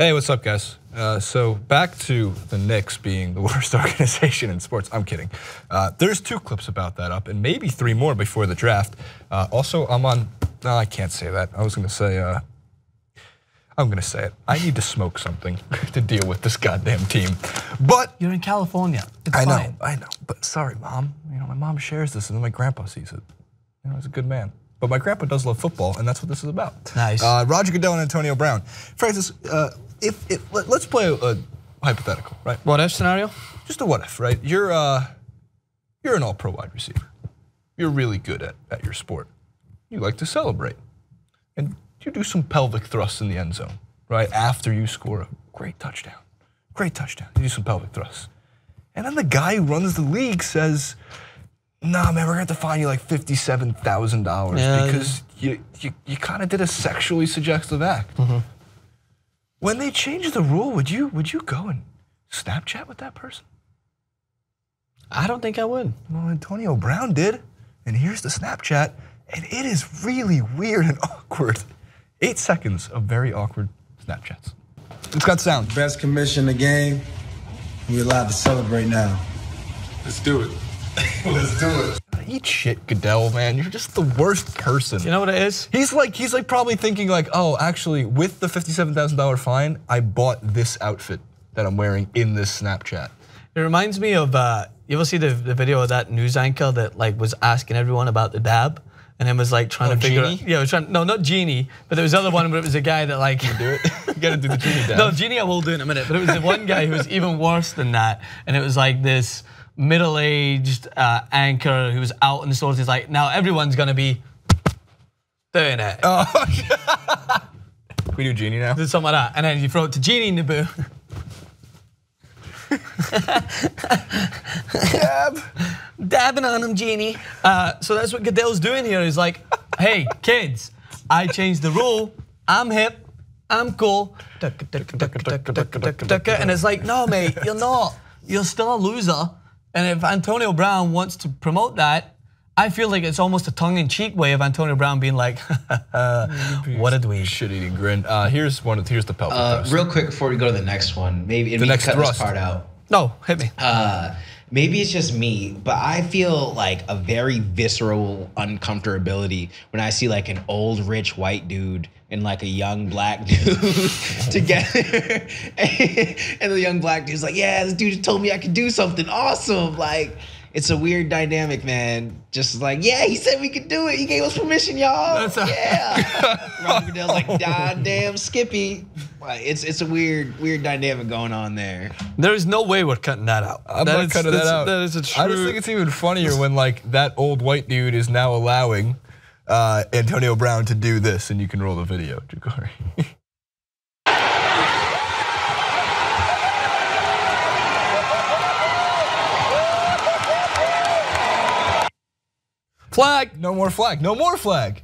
Hey, what's up, guys? So back to the Knicks being the worst organization in sports. I'm kidding. There's 2 clips about that up, and maybe 3 more before the draft. Also, I'm on. No, I can't say that. I was going to say. I'm going to say it. I need to smoke something to deal with this goddamn team. But you're in California. It's I know, fine. I know. But sorry, Mom. You know, my mom shares this, and then my grandpa sees it. You know, he's a good man. But my grandpa does love football, and that's what this is about. Nice. Roger Goodell and Antonio Brown. Francis, let's play a hypothetical, right? What if scenario? Just a what if, right? You're an all-pro wide receiver. You're really good at your sport. You like to celebrate, and you do some pelvic thrusts in the end zone, right? After you score a great touchdown. Great touchdown. You do some pelvic thrusts. And then the guy who runs the league says, nah, man, we're gonna have to fine you like $57,000 because you kind of did a sexually suggestive act. When they changed the rule, would you go and Snapchat with that person? I don't think I would. Well, Antonio Brown did, and here's the Snapchat, and it is really weird and awkward. 8 seconds of very awkward Snapchats. It's got sound. Best commission in the game. We're allowed to celebrate now. Let's do it. Let's do it. Eat shit, Goodell, man. You're just the worst person. You know what it is? He's like probably thinking like, oh, actually, with the $57,000 fine, I bought this outfit that I'm wearing in this Snapchat. It reminds me of you ever see the video of that news anchor that like was asking everyone about the dab? And then was like trying to figure out, no, not Genie, but there was the other one where it was a guy that like, do it. You gotta do the Genie dab. No, Genie I will do in a minute, but it was the one guy who was even worse than that. And it was like this middle-aged anchor who was out in the stores. He's like, now everyone's gonna be doing it. Oh, can we do Genie now? Do something like that. And then you throw it to Genie in the booth. Dabbing on him, Genie. So that's what Goodell's doing here. He's like, hey, kids, I changed the rule. I'm hip. I'm cool. And it's like, no, mate, you're not. You're still a loser. And if Antonio Brown wants to promote that, I feel like it's almost a tongue-in-cheek way of Antonio Brown being like, what a dweeb. Shit-eating grin. Here's the pelvic thrust. Real quick before we go to the next one, maybe the next cut thrust. this part out. No, hit me. Maybe it's just me, but I feel like a very visceral uncomfortability when I see like an old rich white dude and like a young black dude together. And the young black dude's like, yeah, this dude told me I could do something awesome. Like, it's a weird dynamic, man. Just like, yeah, he said we could do it. He gave us permission, y'all. Yeah. Roger Goodell's like, God damn, Skippy. Like, it's a weird dynamic going on there. There is no way we're cutting that out. I'm not cutting that out. That is a true. I just think it's even funnier when like that old white dude is now allowing Antonio Brown to do this, and you can roll the video, Jukari. Flag. No more flag. No more flag.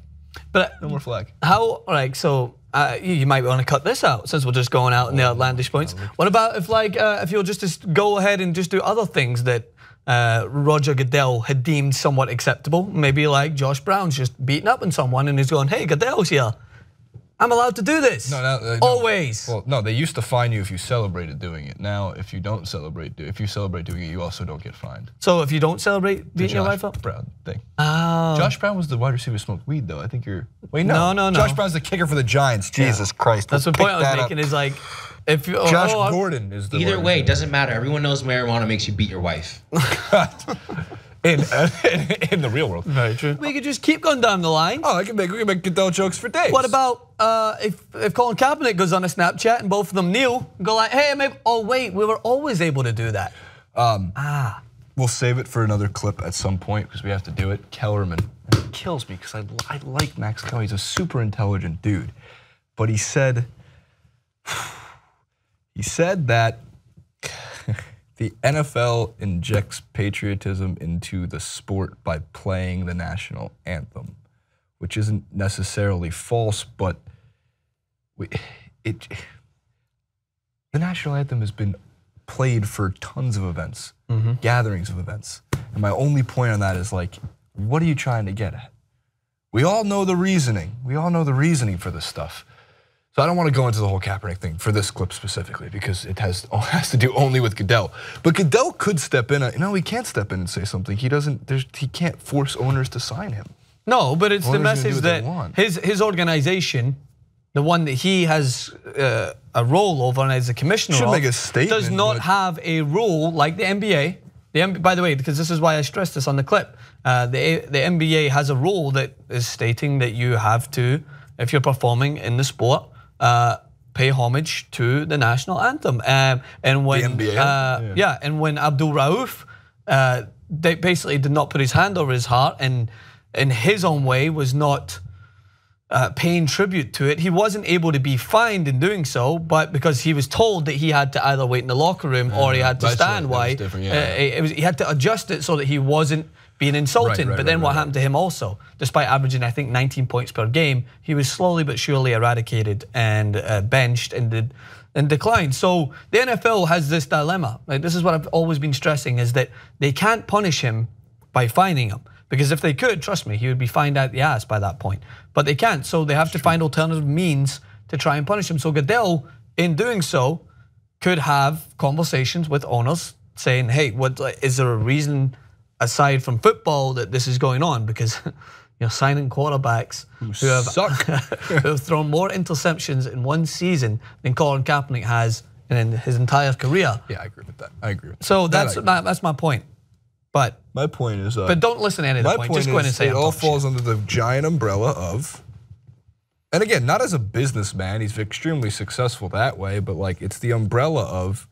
But no more flag. How? Like so. You might want to cut this out since we're just going out in the outlandish points. What about if you'll just go ahead and just do other things that Roger Goodell had deemed somewhat acceptable? Maybe like Josh Brown's just beating up on someone and he's going, "Hey, Goodell's here. I'm allowed to do this." No. Always. Well, no, they used to fine you if you celebrated doing it. Now, if you don't celebrate, if you celebrate doing it, you also don't get fined. So if you don't celebrate beating your wife up? Josh Brown thing. Oh. Josh Brown was the wide receiver who smoked weed, though. I think you're. Wait, no. No. Josh Brown's the kicker for the Giants. Jesus Christ. That's the point I was making. Is like, if you. Josh Gordon is the. Either way, it doesn't matter. Everyone knows marijuana makes you beat your wife. In the real world. Very true. We could just keep going down the line. Oh, we can make Goodell jokes for days. What about if Colin Kaepernick goes on a Snapchat and both of them kneel, go like, hey, maybe, oh wait, we were always able to do that. We'll save it for another clip at some point because we have to do it. Kellerman, it kills me because I like Maxwell. He's a super intelligent dude, but he said that the NFL injects patriotism into the sport by playing the national anthem, which isn't necessarily false, but the national anthem has been played for tons of events, gatherings of events. And my only point on that is like, what are you trying to get at? We all know the reasoning. We all know the reasoning for this stuff. So I don't want to go into the whole Kaepernick thing for this clip specifically because it has to do only with Goodell. But Goodell could step in. No, he can't step in and say something. He doesn't. He can't force owners to sign him. No, but it's the Owners message do what that they want. his organization, the one that he has a role over and as a commissioner Should of, make a statement, does not but- have a rule like the NBA. By the way, because this is why I stressed this on the clip, the NBA has a rule that is stating that you have to, if you're performing in the sport, pay homage to the national anthem. And when the NBA, and when Abdul Rauf they basically did not put his hand over his heart and in his own way was not paying tribute to it. He wasn't able to be fined in doing so, but because he was told that he had to either wait in the locker room or he had to stand. Why? He had to adjust it so that he wasn't being insulted. But then what happened to him also? Despite averaging, I think, 19 points per game, he was slowly but surely eradicated and benched and declined. So the NFL has this dilemma. Like, this is what I've always been stressing: is that they can't punish him by fining him. Because if they could, trust me, he would be fined out the ass by that point. But they can't, so they have to find alternative means to try and punish him. So Goodell, in doing so, could have conversations with owners saying, hey, is there a reason aside from football that this is going on? Because you're signing quarterbacks who have thrown more interceptions in one season than Colin Kaepernick has in his entire career. Yeah, I agree with that. I agree with that. So that's my point. But my point is, but don't listen to any of the point. Just go in and say it all falls under the giant umbrella of, and again, not as a businessman, he's extremely successful that way, but like it's the umbrella of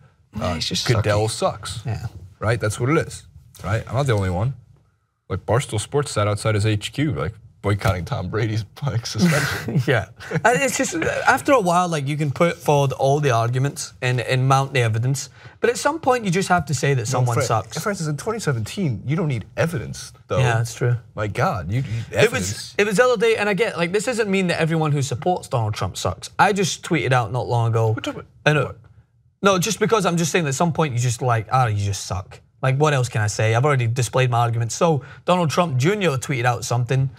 Goodell sucks. Yeah, right. That's what it is. Right. I'm not the only one. Like Barstool Sports sat outside his HQ, like boycotting Tom Brady's suspension. Yeah, it's just after a while, like you can put forward all the arguments and mount the evidence, but at some point you just have to say that someone sucks. For instance, in 2017, you don't need evidence, though. Yeah, that's true. My God, you need evidence. It was the other day, and I get like this doesn't mean that everyone who supports Donald Trump sucks. I just tweeted out not long ago. I know. No, just because I'm just saying that at some point you just like, you just suck. Like what else can I say? I've already displayed my arguments. So Donald Trump Jr. tweeted out something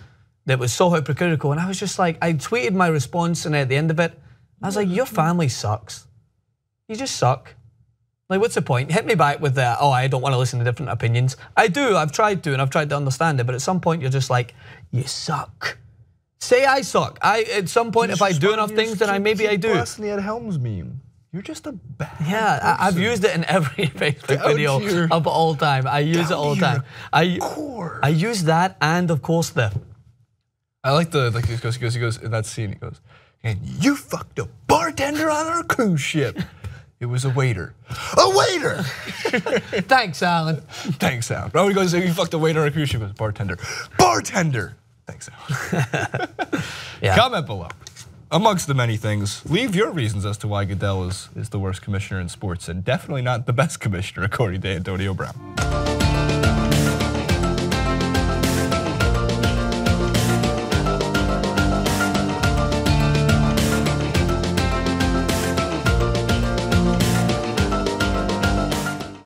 that was so hypocritical, and I was just like, I tweeted my response, and at the end of it, I was like, your family sucks. You just suck. Like, what's the point? Hit me back with that, I don't want to listen to different opinions. I do, I've tried to understand it, but at some point you're just like, you suck. Say I suck. At some point, if I do enough things, then maybe I do. That's the Ed Helms meme. You're just a bad person. I've used it in every Facebook video of all time. I use it all the time. I use that, and of course I like he goes in that scene. He goes, and you fucked a bartender on our cruise ship. It was a waiter. A waiter. Thanks, Alan. Thanks, Alan. When he goes, you fucked a waiter on a cruise ship. It was bartender. Bartender. Thanks, Alan. Yeah. Comment below. Amongst the many things, leave your reasons as to why Goodell is the worst commissioner in sports and definitely not the best commissioner, according to Antonio Brown.